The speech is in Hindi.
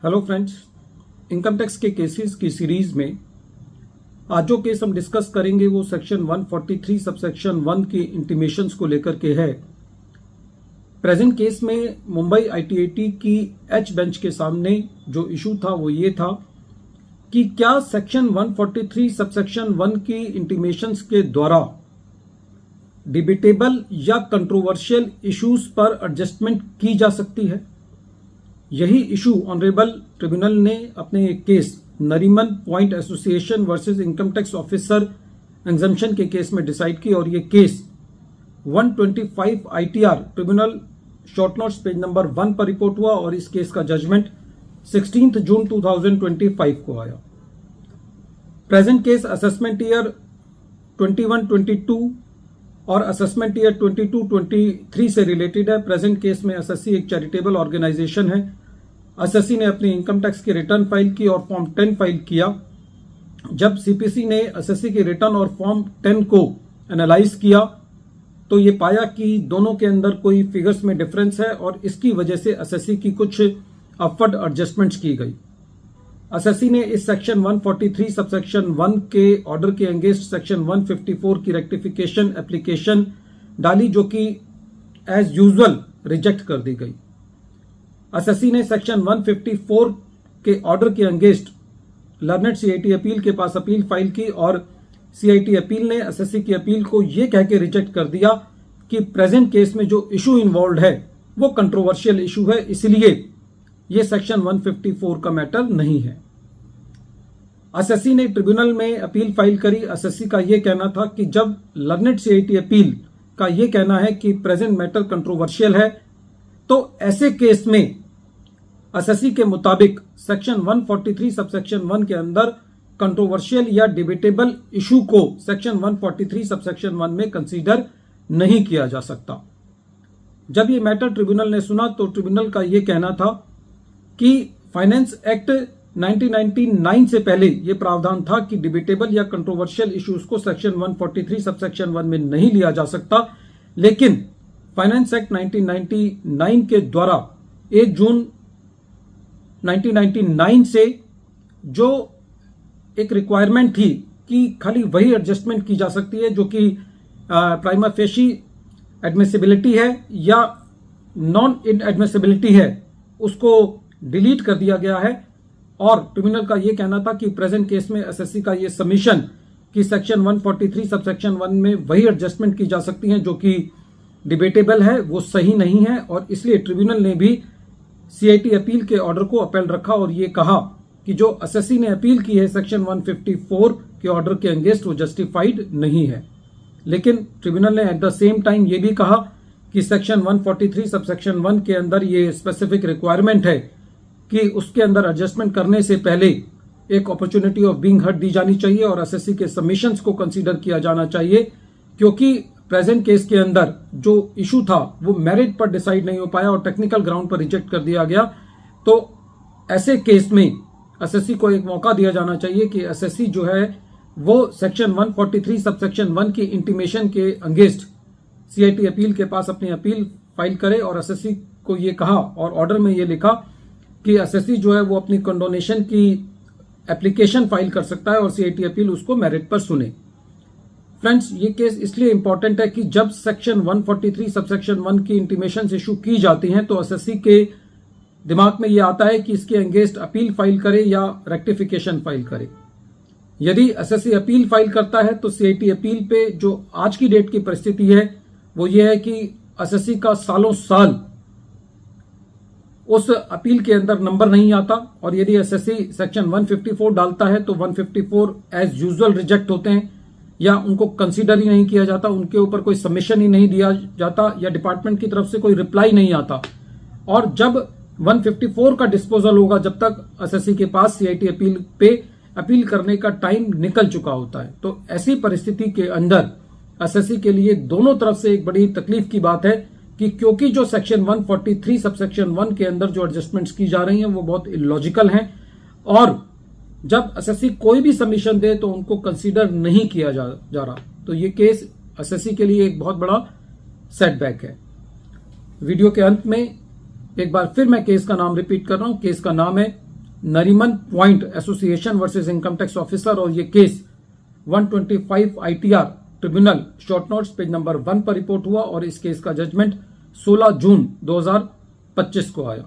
हेलो फ्रेंड्स, इनकम टैक्स के केसेस की सीरीज में आज जो केस हम डिस्कस करेंगे वो सेक्शन 143 सबसेक्शन 1 की इंटीमेशंस को लेकर के है। प्रेजेंट केस में मुंबई आईटीएटी की एच बेंच के सामने जो इशू था वो ये था कि क्या सेक्शन 143 सबसेक्शन 1 की इंटीमेशंस के द्वारा डिबेटेबल या कंट्रोवर्शियल इश्यूज पर एडजस्टमेंट की जा सकती है। यही इशू ऑनरेबल ट्रिब्यूनल ने अपने एक case Nariman point association versus income tax officer exemption के केस में डिसाइड की और ये case 125 ITR tribunal short notes page number 1 पर रिपोर्ट हुआ और इस केस का जजमेंट 16 जून 2025 को आया। प्रेजेंट केस असेसमेंट ईयर 21-22 और असेसमेंट ईयर 22-23 से रिलेटेड है। प्रेजेंट केस में एसएससी एक चैरिटेबल ऑर्गेनाइजेशन है। एसएससी ने अपनी इनकम टैक्स की रिटर्न फाइल की और फॉर्म 10 फाइल किया। जब सीपीसी ने एसएससी की रिटर्न और फॉर्म 10 को एनालाइज किया तो ये पाया कि दोनों के अंदर कोई फिगर्स में डिफरेंस है और इसकी वजह से एसएससी की कुछ अपवर्ड एडजस्टमेंट्स की गई। एसएससी ने इस सेक्शन 143 सबसेक्शन 1 के ऑर्डर के अगेंस्ट सेक्शन 154 की रेक्टिफिकेशन एप्लीकेशन डाली जो कि एज यूजुअल रिजेक्ट कर दी गई। एसएससी ने सेक्शन 154 के ऑर्डर के अगेंस्ट लर्नेड सीआईटी अपील के पास अपील फाइल की और सीआईटी अपील ने एसएससी की अपील को यह कह के रिजेक्ट कर दिया कि प्रेजेंट केस में जो इशू इन्वॉल्व है वो कंट्रोवर्शियल इशू है, इसलिए ये सेक्शन 154 का मैटर नहीं है। एसएससी ने ट्रिब्यूनल में अपील फाइल करी। एसएससी का यह कहना था कि जब लर्नेड सीआईटी अपील का यह कहना है कि प्रेजेंट मैटर कंट्रोवर्शियल है तो ऐसे केस में एसएससी के मुताबिक सेक्शन 143 सबसेक्शन 1 के अंदर कंट्रोवर्शियल या डिबेटेबल इशू को सेक्शन 143 सबसेक्शन 1 में कंसीडर नहीं किया जा सकता। जब ये मैटर ट्रिब्यूनल ने सुना तो ट्रिब्यूनल का यह कहना था कि फाइनेंस एक्ट 1999 से पहले यह प्रावधान था कि डिबेटेबल या कंट्रोवर्शियल इश्यूज को सेक्शन 143 सबसेक्शन 1 में नहीं लिया जा सकता, लेकिन फाइनेंस एक्ट 1999 के द्वारा 1 जून 1999 से जो एक रिक्वायरमेंट थी कि खाली वही एडजस्टमेंट की जा सकती है जो कि प्राइमा फेशी एडमिसिबिलिटी है या नॉन एडमिसिबिलिटी है, उसको डिलीट कर दिया गया है। और ट्रिब्यूनल का यह कहना था कि प्रेजेंट केस में एसएससी का यह सबमिशन कि सेक्शन 143 सबसेक्शन 1 में वही एडजस्टमेंट की जा सकती हैं जो कि डिबेटेबल है वो सही नहीं है और इसलिए ट्रिब्यूनल ने भी सीआईटी अपील के ऑर्डर को अपील रखा और ये कहा कि जो एसएससी ने अपील की है सेक्शन 154 के ऑर्डर के अगेंस्ट वो जस्टिफाइड नहीं है। लेकिन ट्रिब्यूनल ने एट द सेम टाइम ये भी कहा कि सेक्शन 143 सबसेक्शन 1 के अंदर ये स्पेसिफिक रिक्वायरमेंट है कि उसके अंदर एडजस्टमेंट करने से पहले एक अपॉर्चुनिटी ऑफ बीइंग हर्ड दी जानी चाहिए और एसएससी के सबमिशंस को कंसीडर किया जाना चाहिए, क्योंकि प्रेजेंट केस के अंदर जो इशू था वो मेरिट पर डिसाइड नहीं हो पाया और टेक्निकल ग्राउंड पर रिजेक्ट कर दिया गया। तो ऐसे केस में एसएससी को एक मौका दिया जाना चाहिए कि एसएससी जो है वो सेक्शन 143 सबसेक्शन 1 की इंटीमेशन के अगेंस्ट सीआईटी अपील के पास अपनी अपील फाइल करे और एसएससी को ये कहा और ऑर्डर में ये लिखा कि एसएससी जो है वो अपनी कंडोनेशन की एप्लीकेशन फाइल कर सकता है और सीआईटी अपील उसको मेरिट पर सुने। फ्रेंड्स, ये केस इसलिए इंपॉर्टेंट है कि जब सेक्शन 143 सबसेक्शन 1 की इंटीमेशन इशू की जाती हैं तो एसएससी के दिमाग में यह आता है कि इसके अगेंस्ट अपील फाइल करे या रेक्टिफिकेशन फाइल करे। यदि एसएससी अपील फाइल करता है तो सीआईटी अपील पे जो आज की डेट की परिस्थिति है वो ये है कि एसएससी का सालों साल उस अपील के अंदर नंबर नहीं आता और यदि एसएससी सेक्शन 154 डालता है तो 154 एज यूजुअल रिजेक्ट होते हैं या उनको कंसीडर ही नहीं किया जाता, उनके ऊपर कोई सबमिशन ही नहीं दिया जाता या डिपार्टमेंट की तरफ से कोई रिप्लाई नहीं आता। और जब 154 का डिस्पोजल होगा जब तक एसएससी के पास सीआईटी अपील पे अपील करने का टाइम निकल चुका होता है। तो ऐसी परिस्थिति के अंदर एसएससी के लिए दोनों तरफ से एक बड़ी तकलीफ की बात है कि क्योंकि जो सेक्शन 143 सबसेक्शन 1 के अंदर जो एडजस्टमेंट्स की जा रही हैं वो बहुत इलॉजिकल हैं और जब एसएससी कोई भी सबमिशन दे तो उनको कंसीडर नहीं किया जा रहा। तो ये केस एसएससी के लिए एक बहुत बड़ा सेटबैक है। वीडियो के अंत में एक बार फिर मैं केस का नाम रिपीट कर रहा हूं। केस का नाम है Nariman point association versus income tax officer, और ये case 125 ITR tribunal short notes page number 1 पर रिपोर्ट हुआ और इस केस का जजमेंट 16 जून 2025 को आया।